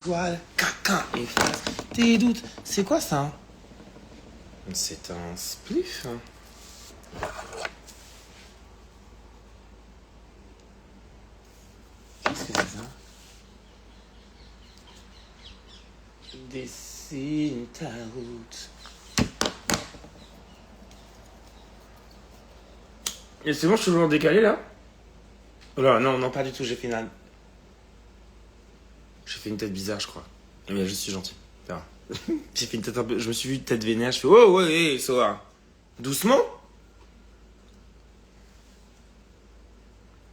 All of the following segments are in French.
Voile, caca, efface tes doutes. C'est quoi ça? C'est un spliff. Qu'est-ce que c'est ça? Dessine ta route. Et c'est bon, je suis toujours en décalé là? Oh là, non, pas du tout, j'ai fait une tête bizarre, je crois. Mais je suis gentil. Verra. J'ai fait une tête un peu. Je me suis vu une tête vénère, je fais oh ouais, hey, ça va. Doucement?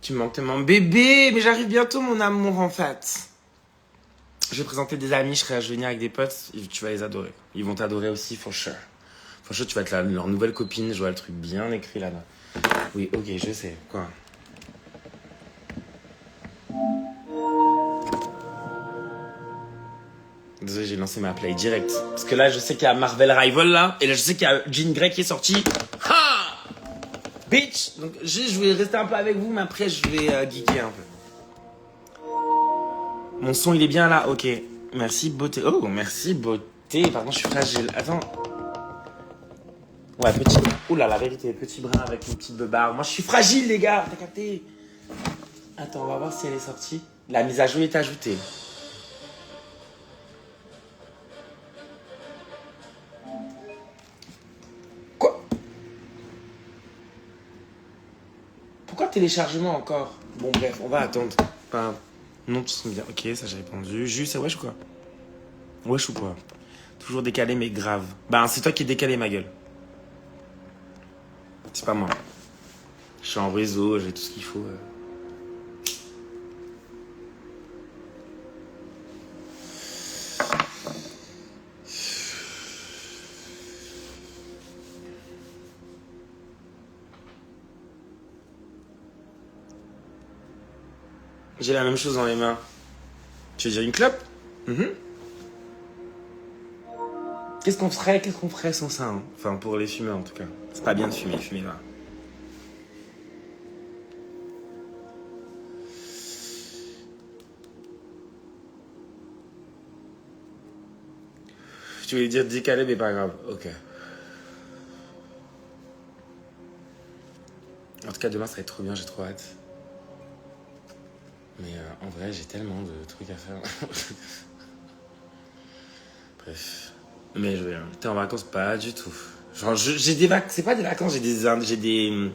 Tu me manques tellement. Bébé, mais j'arrive bientôt, mon amour, en fait. Je vais présenter des amis, je vais venir avec des potes, et tu vas les adorer. Ils vont t'adorer aussi, for sure. For sure, tu vas être leur nouvelle copine, je vois le truc bien écrit là-bas. Oui, ok, je sais. Quoi? Désolé, j'ai lancé ma play direct. Parce que là, je sais qu'il y a Marvel Rival là, et là, je sais qu'il y a Jean Grey qui est sorti. Ha! Bitch! Donc, je vais rester un peu avec vous, mais après, je vais geeker un peu. Mon son, il est bien là? Ok. Merci, beauté. Oh, merci, beauté. Pardon, je suis fragile. Attends. Ouais, petit. Oula, la vérité, petit bras avec une petite beubare. Moi, je suis fragile, les gars. T'as capté? Attends, on va voir si elle est sortie. La mise à jour est ajoutée. Quoi? Pourquoi téléchargement encore? Bon, bref, on va attendre. Enfin, non, tu sens bien. Ok, ça j'ai répondu. Juste, c'est wesh ou quoi? Wesh ou quoi? Toujours décalé, mais grave. Ben, c'est toi qui es décalé, ma gueule. C'est pas moi. Je suis en réseau, j'ai tout ce qu'il faut. J'ai la même chose dans les mains. Tu veux dire une clope? Qu'est-ce qu'on ferait sans ça, hein? Enfin, pour les fumeurs, en tout cas. C'est pas bien de fumer là. Tu voulais dire décalé, mais pas grave. Ok. En tout cas, demain, ça va être trop bien, j'ai trop hâte. Mais en vrai, j'ai tellement de trucs à faire. Bref. Mais t'es en vacances? Pas du tout. Genre, j'ai des vacances. C'est pas des vacances, j'ai des.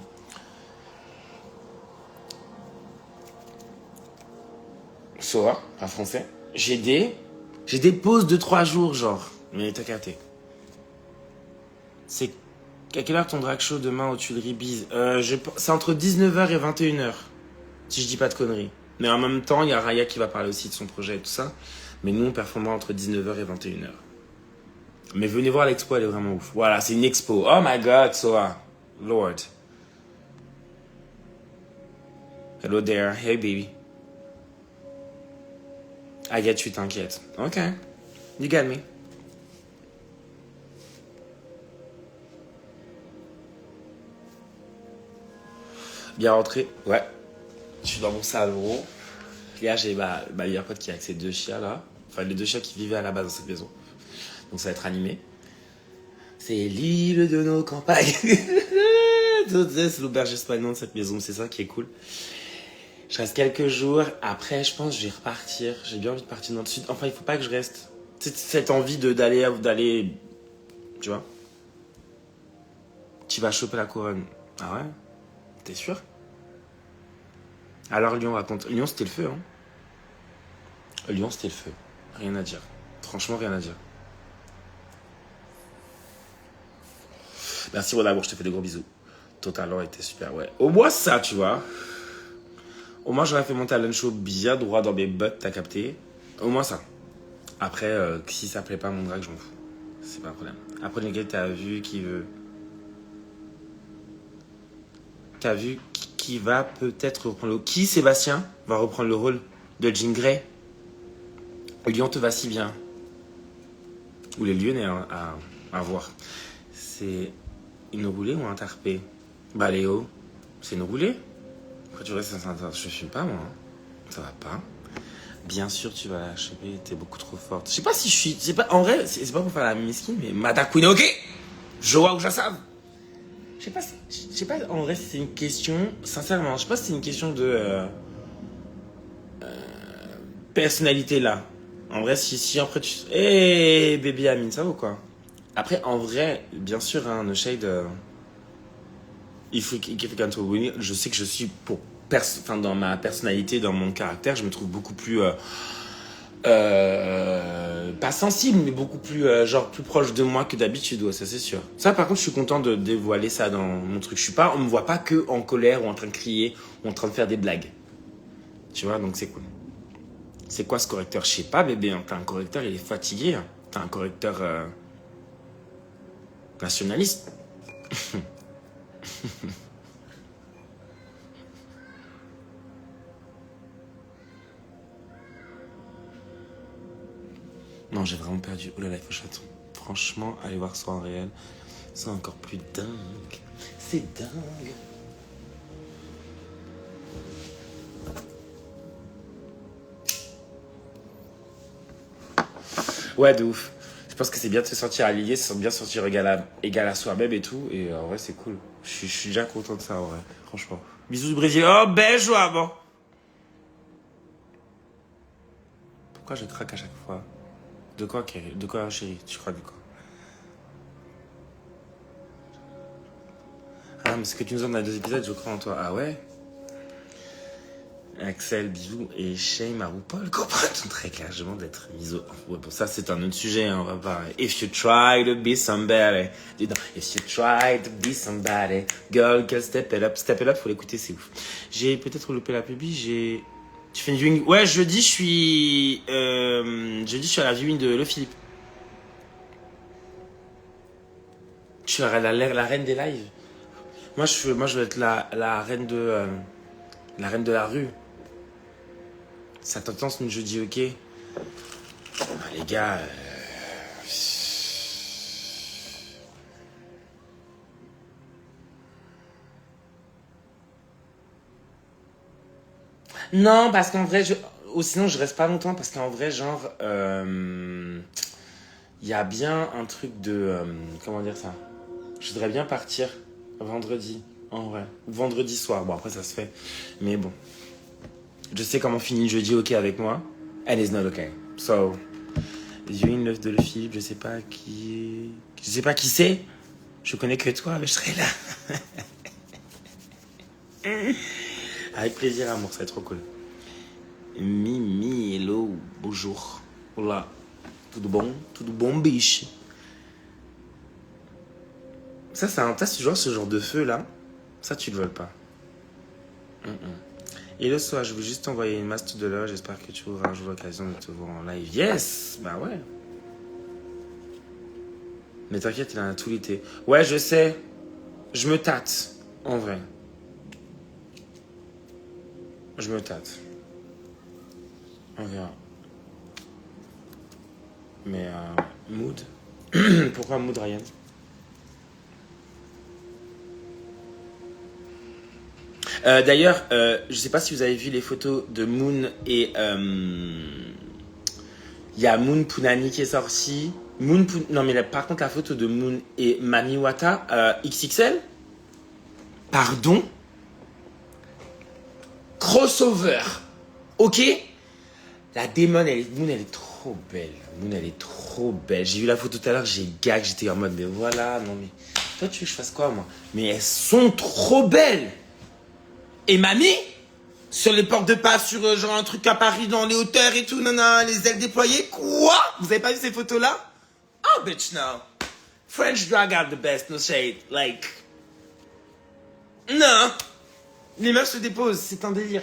Soa, en français. J'ai des pauses de 3 jours, genre. Mais t'as capté. C'est. À quelle heure ton drag show demain aux Tuileries Bise? C'est entre 19h et 21h. Si je dis pas de conneries. Mais en même temps, il y a Raya qui va parler aussi de son projet et tout ça. Mais nous, on performera entre 19h et 21h. Mais venez voir l'expo, elle est vraiment ouf. Voilà, c'est une expo. Oh my god, Soa. Lord. Hello there. Hey baby. I get you, t'inquiète. Ok. You got me. Bien rentré. Ouais. Je suis dans mon salon. Là, j'ai ma meilleure pote qui est avec ses 2 chiens là. Enfin, les 2 chiens qui vivaient à la base dans cette maison. Donc ça va être animé. C'est l'île de nos campagnes. C'est l'auberge espagnole de cette maison. C'est ça qui est cool. Je reste quelques jours. Après, je pense que je vais repartir. J'ai bien envie de partir dans le sud. Enfin, il faut pas que je reste. C'est cette envie d'aller. Tu vois? Tu vas choper la couronne. Ah ouais? T'es sûr? Alors Lyon, raconte. Lyon, c'était le feu, hein? Lyon, c'était le feu. Rien à dire. Franchement, rien à dire. Merci, mon amour, je te fais des gros bisous. Ton talent était super, ouais. Au moins ça, tu vois. Au moins, j'aurais fait mon talent show bien droit dans mes bottes, t'as capté. Au moins ça. Après, si ça plaît pas mon drag, je m'en fous. C'est pas un problème. Après, les gars, t'as vu qui veut. T'as vu qui va peut-être reprendre le. Qui, Sébastien, va reprendre le rôle de Jean Grey? Lyon te va si bien. Ou les Lyonnais hein, à voir. C'est une roulée ou un tarpé? Bah Léo, c'est une roulée. Pourquoi tu restes je filme pas moi hein. Ça va pas. Bien sûr, tu vas la choper, t'es beaucoup trop forte. Je sais pas si je suis. C'est pas, en vrai, c'est pas pour faire la misquine, mais Mata Queen, ok? Je vois où je savent. Je sais pas, en vrai, si c'est une question. Sincèrement, je sais pas si c'est une question de personnalité là. En vrai, si après tu. Eh, baby Amine, ça va ou quoi? Après, en vrai, bien sûr, hein, no shade. If we can to win, je sais que je suis enfin, dans ma personnalité, dans mon caractère, je me trouve beaucoup plus pas sensible, mais beaucoup plus genre plus proche de moi que d'habitude, ouais, ça c'est sûr. Ça, par contre, je suis content de dévoiler ça dans mon truc. On me voit pas que en colère ou en train de crier ou en train de faire des blagues. Tu vois, donc c'est cool. C'est quoi ce correcteur? Je sais pas, bébé. Hein. T'as un correcteur, il est fatigué. Hein. T'as un correcteur nationaliste. Non, j'ai vraiment perdu. Oh là là, il faut que j'attende. Franchement, aller voir ça en réel, c'est encore plus dingue. C'est dingue. Ouais, de ouf. Je pense que c'est bien de se sentir allié, c'est bien de se sentir égal à soi-même et tout. Et en vrai, c'est cool. Je suis déjà content de ça, en vrai. Franchement. Bisous du Brésil. Oh, belle joie, bon. Pourquoi je craque à chaque fois? De quoi, chérie? Tu crois de quoi? Ah, mais ce que tu nous donnes dans les 2 épisodes, je crois en toi. Ah ouais? Axel, bisous, et Shame à RuPaul comprend très clairement d'être miso. Ouais, bon, ça, c'est un autre sujet, hein, on va pas. If you try to be somebody, dis donc, if you try to be somebody, girl, step it up, faut l'écouter, c'est ouf. J'ai peut-être loupé la pubie, tu fais une viewing? Ouais, jeudi, je suis à la viewing de Le Philippe. Je suis la reine des lives. Moi, je veux être la reine la reine de la rue. Ça t'entend ce jeudi, ok? Ah, les gars. Non, parce qu'en vrai, ou sinon je reste pas longtemps, parce qu'en vrai, genre. Il y a bien un truc de. Comment dire ça? Je voudrais bien partir vendredi, en vrai. Vendredi soir. Bon, après, ça se fait. Mais bon. Je sais comment finit le jeudi, ok, avec moi. And it's not okay. So. Viewing l'œuf de Le Philippe, je sais pas qui. Je sais pas qui c'est. Je connais que toi, mais je serai là. Avec plaisir, amour, ça va être trop cool. Mimi, hello, bonjour. Olá, tudo bom? Tudo bom, biche? Ça, tu vois ce genre de feu là. Ça, tu le voles pas. Et le soir, je veux juste t'envoyer une masse de l'heure. J'espère que tu auras un jour l'occasion de te voir en live. Yes! Bah ouais. Mais t'inquiète, il en a tout l'été. Ouais, je sais. Je me tâte. En vrai. Je me tâte. On verra. Mais mood. Pourquoi mood, Ryan? D'ailleurs, je sais pas si vous avez vu les photos de Moon et il y a Moon Punani qui est sorti. Non mais par contre la photo de Moon et Mamiwata XXL. Pardon. Crossover. Ok. La démon, Moon elle est trop belle. Moon elle est trop belle. J'ai vu la photo tout à l'heure, j'ai gag, j'étais en mode mais voilà, non mais toi tu veux que je fasse quoi moi? Mais elles sont trop belles. Et mamie, sur les portes de passe, sur genre un truc à Paris dans les hauteurs et tout, non, les ailes déployées. Quoi? Vous avez pas vu ces photos-là? Oh, bitch, no. French drag are the best, no shade. Like. Non. Les meufs se déposent, c'est un délire.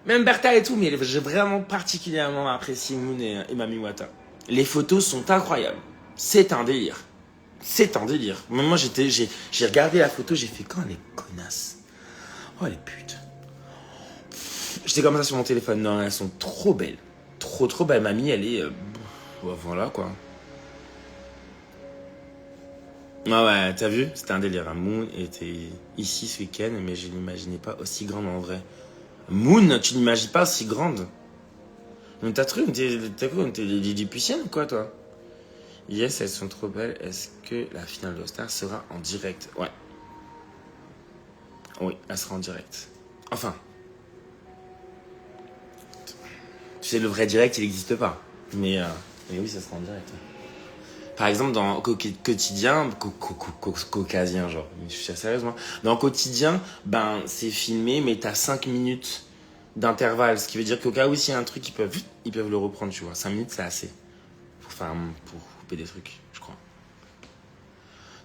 Même Bertha et tout, mais j'ai vraiment particulièrement apprécié Moon et Mami Wata. Les photos sont incroyables. C'est un délire. C'est un délire. Moi, j'ai regardé la photo, j'ai fait quand elle est connasse. Oh les putes. J'étais comme ça sur mon téléphone. Non, elles sont trop belles. Trop trop belles. Mamie, elle est... voilà quoi. Ah ouais, t'as vu? C'était un délire. Moon était ici ce week-end, mais je l'imaginais pas aussi grande en vrai. Moon, tu l'imagines pas aussi grande? T'as cru, t'as quoi, t'es lilliputienne ou quoi, toi? Yes, elles sont trop belles. Est-ce que la finale de All-Star sera en direct? Ouais. Oui, elle sera en direct. Enfin. Tu sais, le vrai direct, il n'existe pas. Mais oui, ça sera en direct. Par exemple, dans Quotidien, Caucasien, genre, je suis sérieusement. Dans Quotidien, ben, c'est filmé, mais t'as 5 minutes d'intervalle. Ce qui veut dire qu'au cas où s'il y a un truc, ils peuvent le reprendre, tu vois. 5 minutes, c'est assez. Pour couper des trucs, je crois.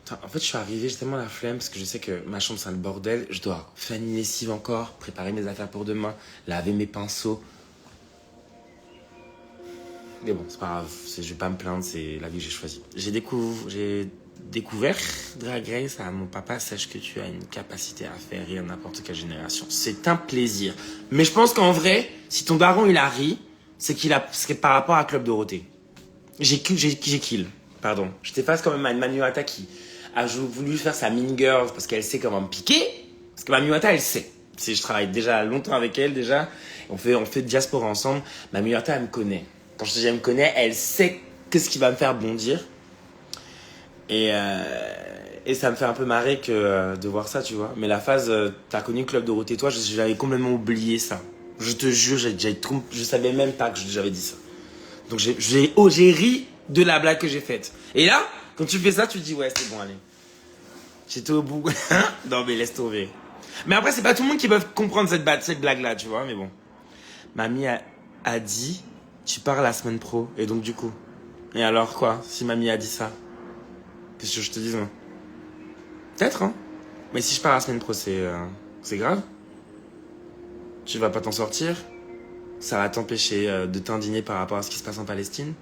Attends, en fait, je suis arrivé, j'ai tellement la flemme parce que je sais que ma chambre, c'est le bordel. Je dois faire une lessive encore, préparer mes affaires pour demain, laver mes pinceaux. Mais bon, c'est pas grave, je vais pas me plaindre, c'est la vie que j'ai choisie. J'ai découvert Drag Race à mon papa. Sache que tu as une capacité à faire rire n'importe quelle génération. C'est un plaisir. Mais je pense qu'en vrai, si ton daron il a ri, c'est par rapport à Club Dorothée. J'ai kill, pardon. Je t'efface quand même à une Manuata qui a voulu faire sa Mean Girls parce qu'elle sait comment me piquer. Parce que Manuata, elle sait. Je travaille déjà longtemps avec elle déjà. On fait diaspora ensemble. Manuata, elle me connaît. Quand je te dis elle me connaît, elle sait qu'est-ce qui va me faire bondir. Et ça me fait un peu marrer de voir ça, tu vois. Mais la phase, t'as connu Club Dorothée, toi, j'avais complètement oublié ça. Je te jure, je savais même pas que j'avais dit ça. Donc j'ai ri de la blague que j'ai faite. Et là, quand tu fais ça, tu te dis, ouais, c'est bon, allez. J'étais au bout. Non, mais laisse tomber. Mais après, c'est pas tout le monde qui peut comprendre cette blague-là, tu vois, mais bon. Mamie a dit, tu pars la semaine pro. Et donc, du coup. Et alors, quoi, si mamie a dit ça? Qu'est-ce que je te dis, moi? Peut-être, hein. Mais si je pars la semaine pro, c'est grave. Tu vas pas t'en sortir. Ça va t'empêcher de t'indigner par rapport à ce qui se passe en Palestine.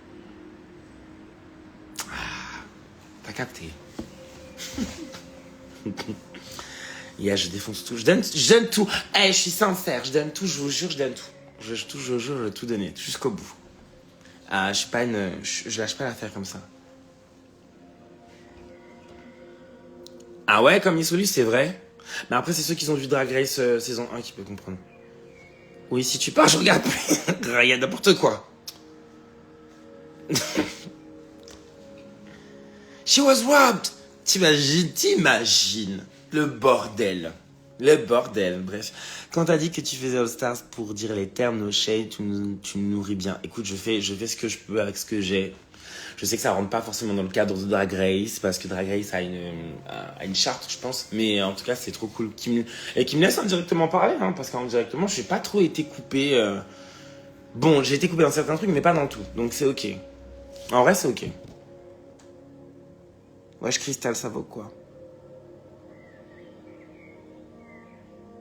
Ah, t'as capté. Yeah, je défonce tout. Je donne tout. Hey, je suis sincère. Je donne tout, je vous jure, je donne tout. Je jure, je vais tout donner. Jusqu'au bout. Je suis pas je lâche pas l'affaire comme ça. Ah ouais, comme Isolu, c'est vrai. Mais après, c'est ceux qui ont vu Drag Race saison 1 qui peuvent comprendre. Oui, si tu pars, je regarde plus. Il y a n'importe quoi. She was robbed. T'imagines. Le bordel. Bref. Quand t'as dit que tu faisais All Stars pour dire les termes no shade, tu me nourris bien. Écoute, je fais ce que je peux avec ce que j'ai. Je sais que ça rentre pas forcément dans le cadre de Drag Race, parce que Drag Race a une charte, je pense. Mais en tout cas, c'est trop cool. Qui me laisse indirectement parler, hein, parce qu'indirectement, je n'ai pas trop été coupé. Bon, j'ai été coupé dans certains trucs, mais pas dans tout. Donc c'est ok. En vrai, c'est ok. Wesh, Cristal, ça vaut quoi?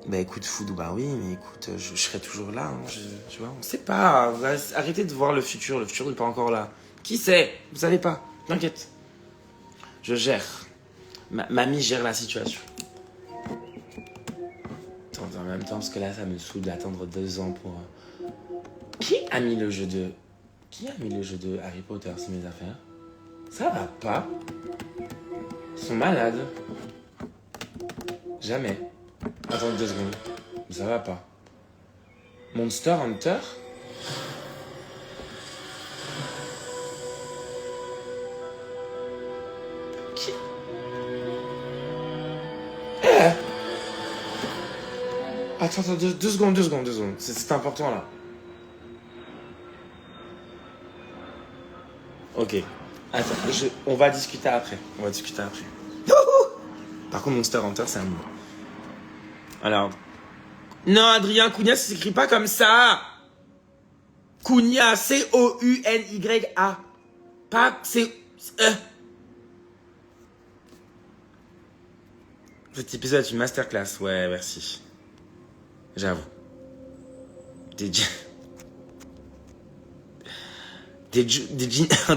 Bah écoute, Foudou, bah oui, mais écoute, je serai toujours là. Hein, tu vois, on sait pas. Arrêtez de voir le futur n'est pas encore là. Qui sait? Vous savez pas. T'inquiète. Je gère. Mamie gère la situation. Attends, en même temps, parce que là, ça me saoule d'attendre 2 ans pour... Qui a mis le jeu de Harry Potter sur mes affaires? Ça va pas. Ils sont malades. Jamais. Attends 2 secondes. Ça va pas. Monster Hunter? Qui? Attends, 2 secondes. C'est important là. Ok. Attends, on va discuter après. Par contre, Monster Hunter, c'est un mot. Alors. Non, Adrien, Cunha, ça s'écrit pas comme ça. Cunha, C-O-U-N-Y-A. Pas, c'est... Cet épisode est une masterclass. Ouais, merci. J'avoue. Des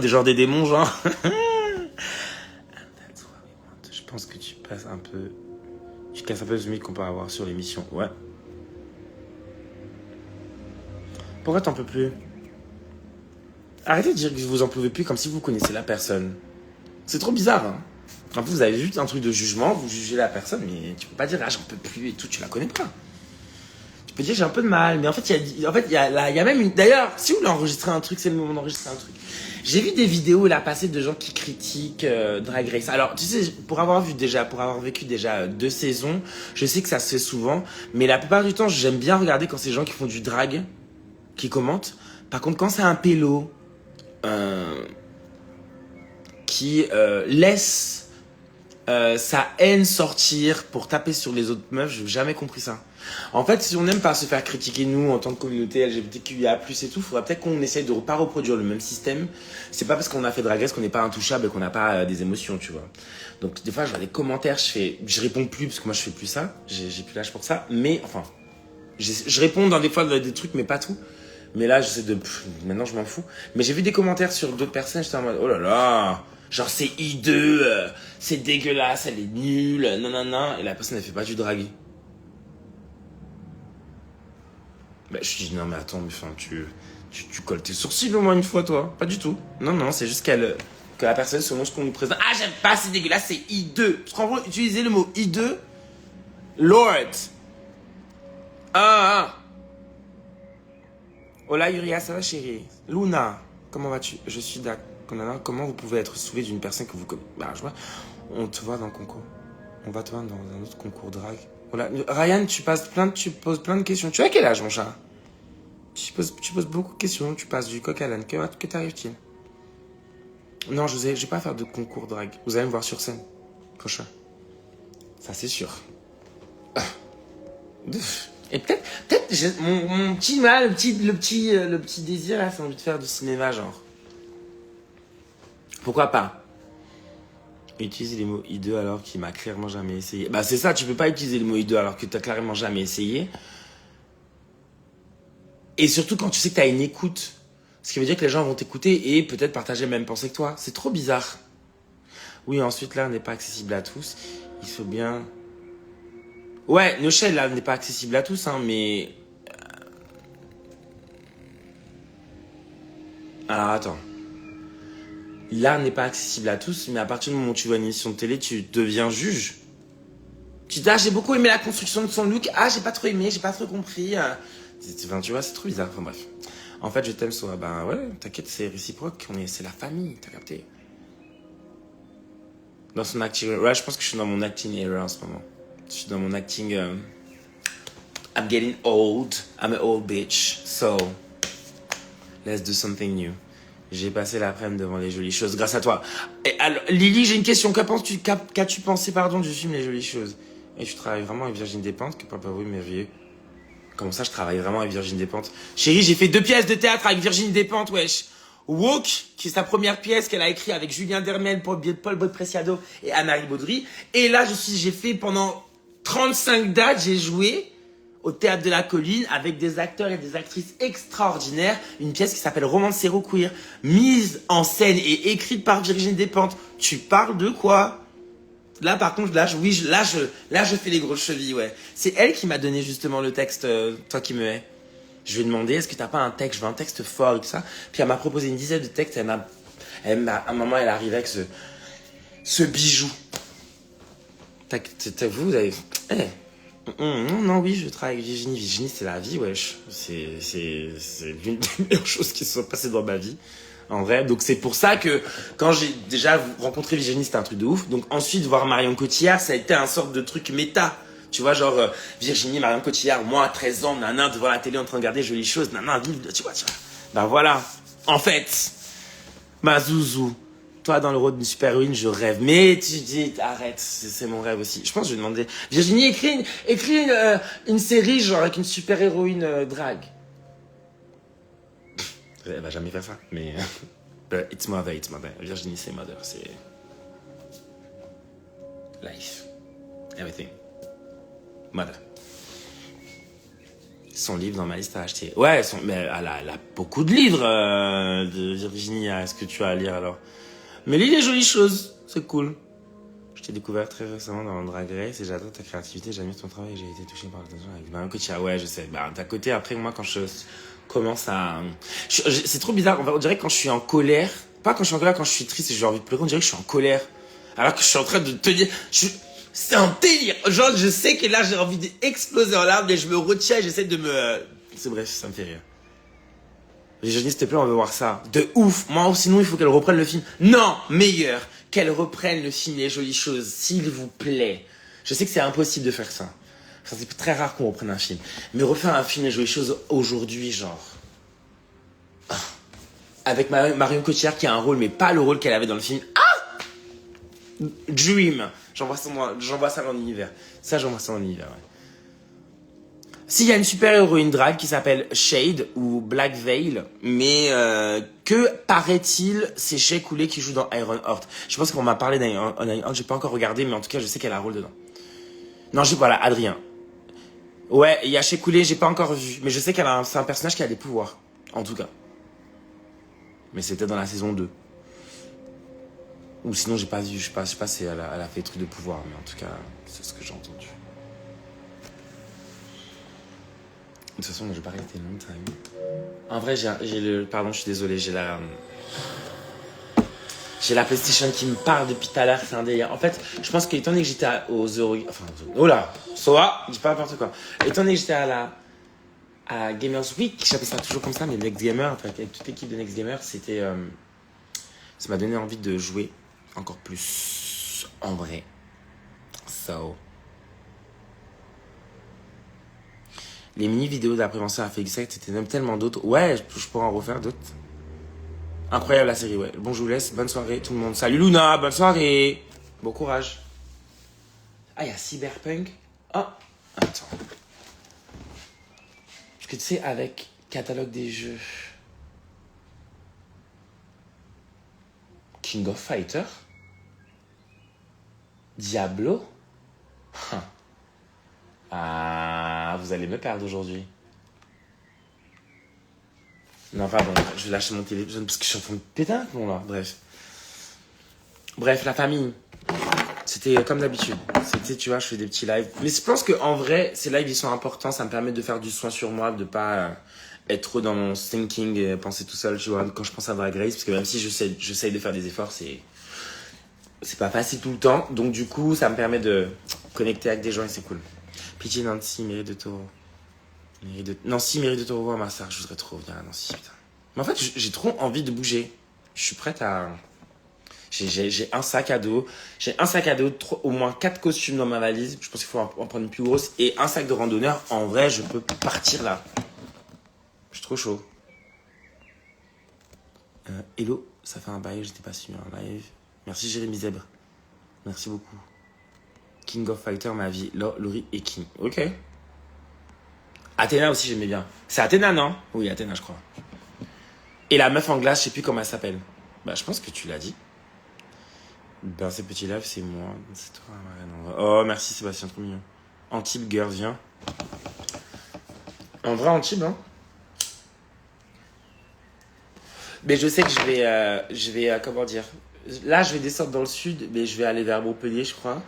genre des démons, genre. Je pense que tu casses un peu ce mythe qu'on peut avoir sur l'émission. Ouais. Pourquoi t'en peux plus? Arrêtez de dire que vous en pouvez plus comme si vous connaissez la personne. C'est trop bizarre, hein. En plus, vous avez juste un truc de jugement, vous jugez la personne, mais tu peux pas dire, ah, j'en peux plus et tout, tu la connais pas. Tu peux dire j'ai un peu de mal, mais en fait, il y a même une... D'ailleurs, si vous voulez enregistrer un truc, c'est le moment d'enregistrer un truc. J'ai vu des vidéos là passer de gens qui critiquent Drag Race. Alors, tu sais, pour avoir vécu déjà 2 saisons, je sais que ça se fait souvent, mais la plupart du temps, j'aime bien regarder quand c'est des gens qui font du drag, qui commentent. Par contre, quand c'est un pélo qui laisse sa haine sortir pour taper sur les autres meufs, j'ai jamais compris ça. En fait, si on n'aime pas se faire critiquer, nous, en tant que communauté LGBTQIA+, et tout, faudrait peut-être qu'on essaye de pas reproduire le même système. C'est pas parce qu'on a fait Drag Race qu'on n'est pas intouchable et qu'on n'a pas des émotions, tu vois. Donc, des fois, je vois des commentaires, je réponds plus, parce que moi, je fais plus ça. J'ai plus l'âge pour ça. Mais, enfin, je réponds dans des fois des trucs, mais pas tout. Mais là, maintenant, je m'en fous. Mais j'ai vu des commentaires sur d'autres personnes, j'étais en mode, oh là là, genre, c'est hideux, c'est dégueulasse, elle est nulle, nanana. Et la personne, elle fait pas du drag. Bah, je dis non mais attends, mais enfin tu colles tes sourcils au moins une fois toi. Pas du tout. Non, c'est juste que la personne selon ce qu'on nous présente. Ah j'aime pas, c'est dégueulasse, c'est hideux. Parce qu'en gros, utiliser le mot hideux, Lord. Ah. Hola Yuria, ça va chérie? Luna, comment vas-tu? Je suis d'accord. Comment vous pouvez être sauvé d'une personne que vous connaissez? Bah je vois, on te voit dans le concours. On va te voir dans un autre concours drag. Voilà. Ryan, tu poses plein de questions. Tu as quel âge, mon chat? Tu poses beaucoup de questions. Tu passes du coq à l'âne. Que t'arrive-t-il? Non, je vais pas faire de concours drag. Vous allez me voir sur scène. Prochain. Ça, c'est sûr. Et peut-être, mon petit mal, le petit désir, là, c'est envie de faire du cinéma, genre. Pourquoi pas? Utiliser les mots hideux alors qu'il m'a clairement jamais essayé. Bah c'est ça, tu peux pas utiliser les mots hideux alors que t'as clairement jamais essayé. Et surtout quand tu sais que t'as une écoute. Ce qui veut dire que les gens vont t'écouter et peut-être partager la même pensée que toi. C'est trop bizarre. Oui, ensuite là, n'est pas accessible à tous. Il faut bien... Ouais, Nochelle là n'est pas accessible à tous, hein, mais... Alors attends. L'art n'est pas accessible à tous, mais à partir du moment où tu vois une émission de télé, tu deviens juge. Tu dis, ah, j'ai beaucoup aimé la construction de son look. Ah, j'ai pas trop aimé, j'ai pas trop compris. Enfin, tu vois, c'est trop bizarre. Enfin, bref. En fait, je t'aime, soit. Ben ouais, t'inquiète, c'est réciproque. C'est la famille, t'as capté. Dans son acting. Ouais, je pense que je suis dans mon acting era en ce moment. Je suis dans mon acting. I'm getting old. I'm an old bitch. So, let's do something new. J'ai passé l'après-midi devant les jolies choses grâce à toi. Et alors, Lily, j'ai une question. Qu'as-tu pensé, pardon, du film Les Jolies Choses? Et tu travailles vraiment avec Virginie Despentes? Que papa, oui, merveilleux. Comment ça, je travaille vraiment avec Virginie Despentes? Chérie, j'ai fait 2 pièces de théâtre avec Virginie Despentes, wesh. Walk, qui est sa première pièce qu'elle a écrite avec Julien Dermel, Paul Bodpreciado et Anne-Marie Baudry. Et là, j'ai fait pendant 35 dates, j'ai joué au Théâtre de la Colline avec des acteurs et des actrices extraordinaires. Une pièce qui s'appelle Romancero Queer, mise en scène et écrite par Virginie Despentes. Tu parles de quoi? Là, par contre, là, je fais les grosses chevilles, ouais. C'est elle qui m'a donné justement le texte, toi qui me hais. Je lui ai demandé, est-ce que t'as pas un texte? Je veux un texte fort et tout ça. Puis elle m'a proposé une dizaine de textes. À un moment, elle arrivait avec ce bijou. Vous avez... Non, oui, je travaille avec Virginie. Virginie, c'est la vie, wesh. C'est l'une des meilleures choses qui se sont passées dans ma vie. En vrai. Donc, c'est pour ça que quand j'ai déjà rencontré Virginie, c'était un truc de ouf. Donc, ensuite, voir Marion Cotillard, ça a été un sorte de truc méta. Tu vois, genre, Virginie, Marion Cotillard, moi, 13 ans, nanan, devant la télé en train de regarder Jolies Choses, nanan, tu vois. Ben voilà. En fait, ma zouzou. Toi, dans le rôle d'une super-héroïne, je rêve. Mais tu dis, arrête, c'est mon rêve aussi. Je pense que je vais demander... Virginie, écris une série, genre, avec une super-héroïne drague. Elle va jamais faire ça, mais... it's mother. Virginie, c'est mother, c'est... Life. Everything. Mother. Son livre dans ma liste à acheter. Ouais, mais elle a beaucoup de livres de Virginie. Est-ce que tu as à lire, alors? Mais lis Les Jolies Choses, c'est cool. Je t'ai découvert très récemment dans Drag Race et j'adore ta créativité, j'admire ton travail et j'ai été touché par l'attention avec Marion Cotillard. Ouais, je sais. Bah, d'un côté, après, moi, quand je commence à... c'est trop bizarre. On dirait que quand je suis en colère, pas quand je suis en colère, quand je suis triste et j'ai envie de pleurer, on dirait que je suis en colère. Alors que je suis en train de te dire... C'est un délire. Genre, je sais que là, j'ai envie d'exploser en larmes, mais je me retiens et j'essaie de me... C'est bref, ça me fait rire. Virginie, s'il te plaît, on veut voir ça. De ouf. Moi, sinon, il faut qu'elle reprenne le film. Non, meilleur. Qu'elle reprenne le film Les Jolies Choses, s'il vous plaît. Je sais que c'est impossible de faire ça. Enfin, c'est très rare qu'on reprenne un film. Mais refaire un film Les Jolies Choses aujourd'hui, genre... Avec Marion Cotillard qui a un rôle, mais pas le rôle qu'elle avait dans le film. Ah, Dream. J'envoie ça dans l'univers. Ça, j'envoie ça dans l'univers, ouais. S'il y a une super héroïne drag qui s'appelle Shade ou Black Veil, mais que paraît-il, c'est Shea Coulee qui joue dans Ironheart. Je pense qu'on m'a parlé d'Ironheart, j'ai pas encore regardé, mais en tout cas, je sais qu'elle a un rôle dedans. Non, voilà, Adrien. Ouais, il y a Shea Coulee, j'ai pas encore vu, mais je sais c'est un personnage qui a des pouvoirs, en tout cas. Mais c'était dans la saison 2. Ou sinon, j'ai pas vu, je sais pas si elle a fait des trucs de pouvoir, mais en tout cas, c'est ce que j'ai entendu. De toute façon, je vais pas rester longtemps. En vrai, pardon, je suis désolé, j'ai la PlayStation qui me parle depuis tout à l'heure, c'est un délire. En fait, je pense qu'étant donné que j'étais oh là, Soa, dis pas n'importe quoi. Étant donné que j'étais à Gamers Week, j'appelle ça toujours comme ça, mais Next Gamer, avec toute l'équipe de Next Gamer, ça m'a donné envie de jouer encore plus en vrai. Les mini-vidéos de la prévention à Félix, c'était même tellement d'autres. Ouais, je pourrais en refaire d'autres. Incroyable la série, ouais. Bon, je vous laisse. Bonne soirée tout le monde. Salut Luna, bonne soirée. Bon courage. Ah, il y a Cyberpunk. Oh, attends. Parce que tu sais, avec catalogue des jeux... King of Fighter, Diablo. Ah, vous allez me perdre aujourd'hui. Non, pardon, je vais lâcher mon téléphone parce que je suis en train de péter un plomb là. Bref, la famille. C'était comme d'habitude. C'était, tu vois, je fais des petits lives. Mais je pense qu'en vrai, ces lives, ils sont importants. Ça me permet de faire du soin sur moi, de pas être trop dans mon thinking et penser tout seul, tu vois, quand je pense à Drag Race. Parce que même si j'essaye de faire des efforts, c'est pas facile tout le temps. Donc du coup, ça me permet de connecter avec des gens et c'est cool. Pitié Nancy, mérite de Taureau. Nancy, mérite de te revoir, ma soeur. Je voudrais trop venir à Nancy, putain. Mais en fait, j'ai trop envie de bouger. Je suis prête à... J'ai un sac à dos. J'ai un sac à dos, au moins 4 costumes dans ma valise. Je pense qu'il faut en prendre une plus grosse. Et un sac de randonneur. En vrai, je peux partir là. Je suis trop chaud. Hello, ça fait un bail, j'étais pas sur un live. Merci Jérémy Zèbre. Merci beaucoup. King of Fighter, ma vie. Laurie et King. Ok. Athéna aussi, j'aimais bien. C'est Athéna, non? Oui, Athéna, je crois. Et la meuf en glace, je sais plus comment elle s'appelle. Bah, je pense que tu l'as dit. Ben, ces petits lives, c'est moi. C'est toi, Marianne. Oh, merci Sébastien, trop mignon. Antibes Girls, viens. En vrai, Antibes, hein. Mais je sais que je vais, comment dire. Là, je vais descendre dans le sud, mais je vais aller vers Montpellier, je crois.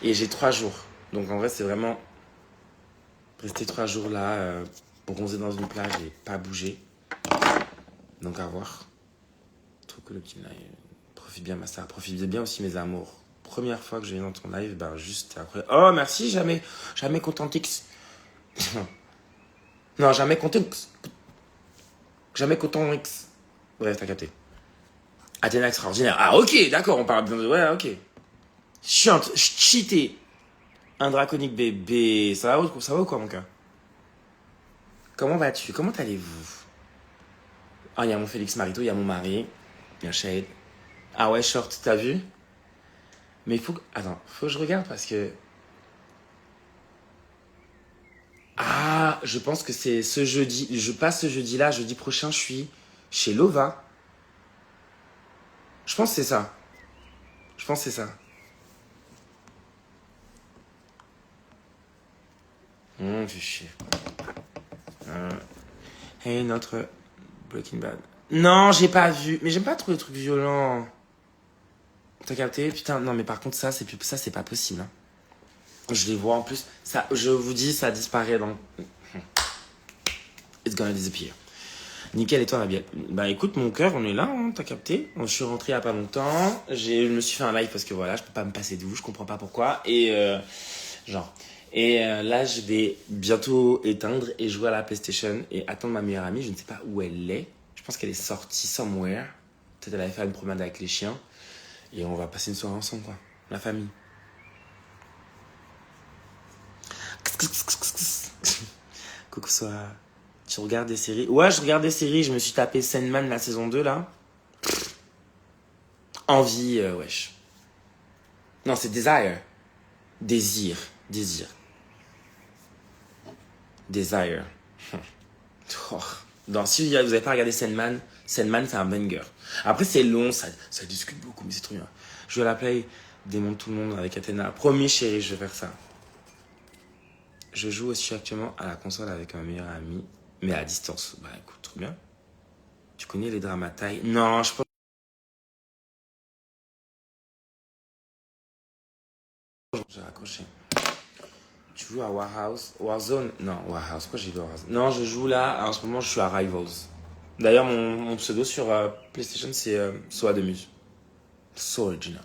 Et j'ai 3 jours. Donc, en vrai, c'est vraiment rester 3 jours là, bronzer dans une plage et pas bouger. Donc, à voir. Trop cool le petit live. Profite bien, ma star. Profite bien aussi, mes amours. Première fois que je viens dans ton live, ben juste après. Oh, merci, jamais content X. Non, jamais content X. Jamais content X. Bref, t'as capté. Athéna extraordinaire. Ah, ok, d'accord, on parle bien de. Ouais, ok. Chiante, cheaté. Un draconique bébé. Ça va ou quoi, mon gars? Comment vas-tu? Comment allez-vous? Ah, il y a mon Félix Marito, il y a mon mari. Il y a Shade. Ah ouais, short, t'as vu? Mais il faut que... Attends, faut que je regarde parce que... Ah, je pense que c'est ce jeudi. Je passe ce jeudi-là. Jeudi prochain, je suis chez Lova. Je pense que c'est ça. Fais chier. Hey, notre Breaking Bad. Non, j'ai pas vu. Mais j'aime pas trop les trucs violents. T'as capté? Putain, non, mais par contre, ça, c'est pas possible. Hein. Je les vois en plus. Ça, je vous dis, ça disparaît dans... It's gonna disappear. Nickel, et toi, ma bielle? Bah écoute, mon cœur, on est là, hein, t'as capté. Je suis rentré il y a pas longtemps. Je me suis fait un live parce que voilà, je peux pas me passer de vous, je comprends pas pourquoi. Genre. Là, je vais bientôt éteindre et jouer à la PlayStation et attendre ma meilleure amie. Je ne sais pas où elle est. Je pense qu'elle est sortie somewhere. Peut-être elle allait faire une promenade avec les chiens. Et on va passer une soirée ensemble, quoi. La famille. Coucou, soir. Tu regardes des séries? Ouais, je regarde des séries. Je me suis tapé Sandman, la saison 2, là. Envie, wesh. Non, c'est Desire. Désir. Désir. Desire. Oh. Donc, si vous n'avez pas regardé Sandman, Sandman, c'est un banger. Après, c'est long, ça discute beaucoup, mais c'est trop bien. Je joue à la play, démonte tout le monde avec Athena. Promis, chérie, je vais faire ça. Je joue aussi actuellement à la console avec ma meilleure amie, mais à distance. Bah écoute, trop bien. Tu connais les Dramatailles? Non, je pense. J'ai raccroché. Tu joues à Warzone? Non, Warhouse. Pourquoi j'ai vu Warzone? Non, je joue là, en ce moment, je suis à Rivals. D'ailleurs, mon pseudo sur PlayStation, c'est Soa de Muse. So original.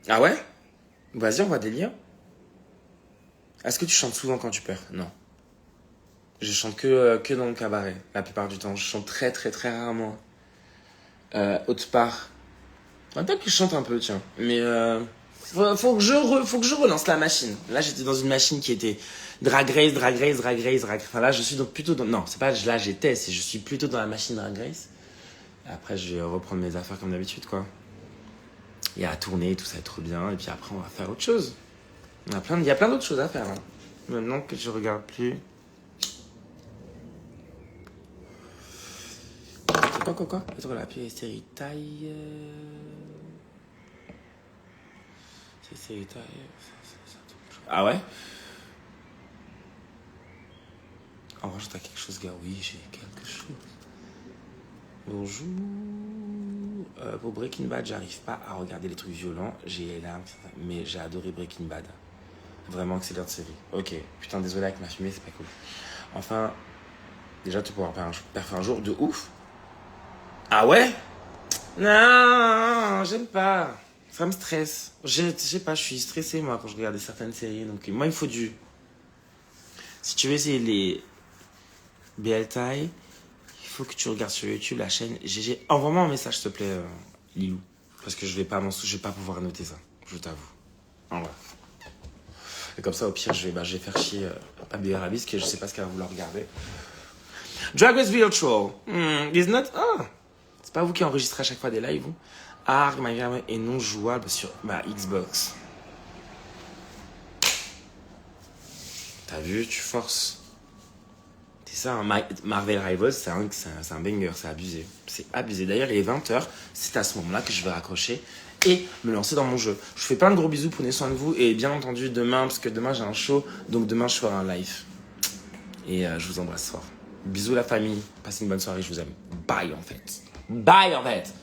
Ah ouais? Vas-y, on voit des liens. Est-ce que tu chantes souvent quand tu perds? Non. Je chante que dans le cabaret, la plupart du temps. Je chante très très très rarement. Autre part. Peut-être que je chante un peu, tiens. Mais faut que je relance la machine. Là, j'étais dans une machine qui était Drag Race, Drag Race, Drag Race, Drag Race. Enfin, là, je suis donc plutôt dans... Non, c'est pas là, j'étais. C'est je suis plutôt dans la machine Drag Race. Et après, je vais reprendre mes affaires comme d'habitude, quoi. Il y a à tourner, tout ça est trop bien. Et puis après, on va faire autre chose. Il y a plein d'autres choses à faire, hein. Maintenant que je regarde plus... C'est quoi? Peut-être la pire série taille... C'est série taille... Ah ouais? En revanche, t'as quelque chose, gars? Oui, j'ai quelque chose. Bonjour. Pour Breaking Bad, j'arrive pas à regarder les trucs violents. J'ai les larmes, mais j'ai adoré Breaking Bad. Vraiment excellente série. Ok. Putain, désolé avec ma fumée, c'est pas cool. Enfin, déjà, tu pourras faire un jour de ouf. Ah ouais? Non, j'aime pas. Ça me stresse. Je sais pas, je suis stressé, moi, quand je regarde certaines séries. Donc, moi, il faut du... Si tu veux essayer les BLTI, il faut que tu regardes sur YouTube la chaîne GG. Envoie-moi un message, s'il te plaît, Lilou. Parce que je vais pas pouvoir noter ça. Je t'avoue. En vrai. Et comme ça, au pire, je vais faire chier Pablo Arabis, que je sais pas ce qu'elle va vouloir regarder. Drag Race Virtual. Is not... Ah, c'est pas vous qui enregistrez à chaque fois des lives, vous. Arg, ma gamme est non jouable sur ma Xbox. T'as vu, tu forces. C'est ça, hein, Marvel Rivals, c'est un banger, c'est abusé. C'est abusé. D'ailleurs, il est 20h, c'est à ce moment-là que je vais raccrocher et me lancer dans mon jeu. Je vous fais plein de gros bisous, prenez soin de vous. Et bien entendu, demain, parce que demain j'ai un show, donc demain je ferai un live. Et je vous embrasse fort. Bisous la famille, passez une bonne soirée, je vous aime. Bye en fait. Bye en fait.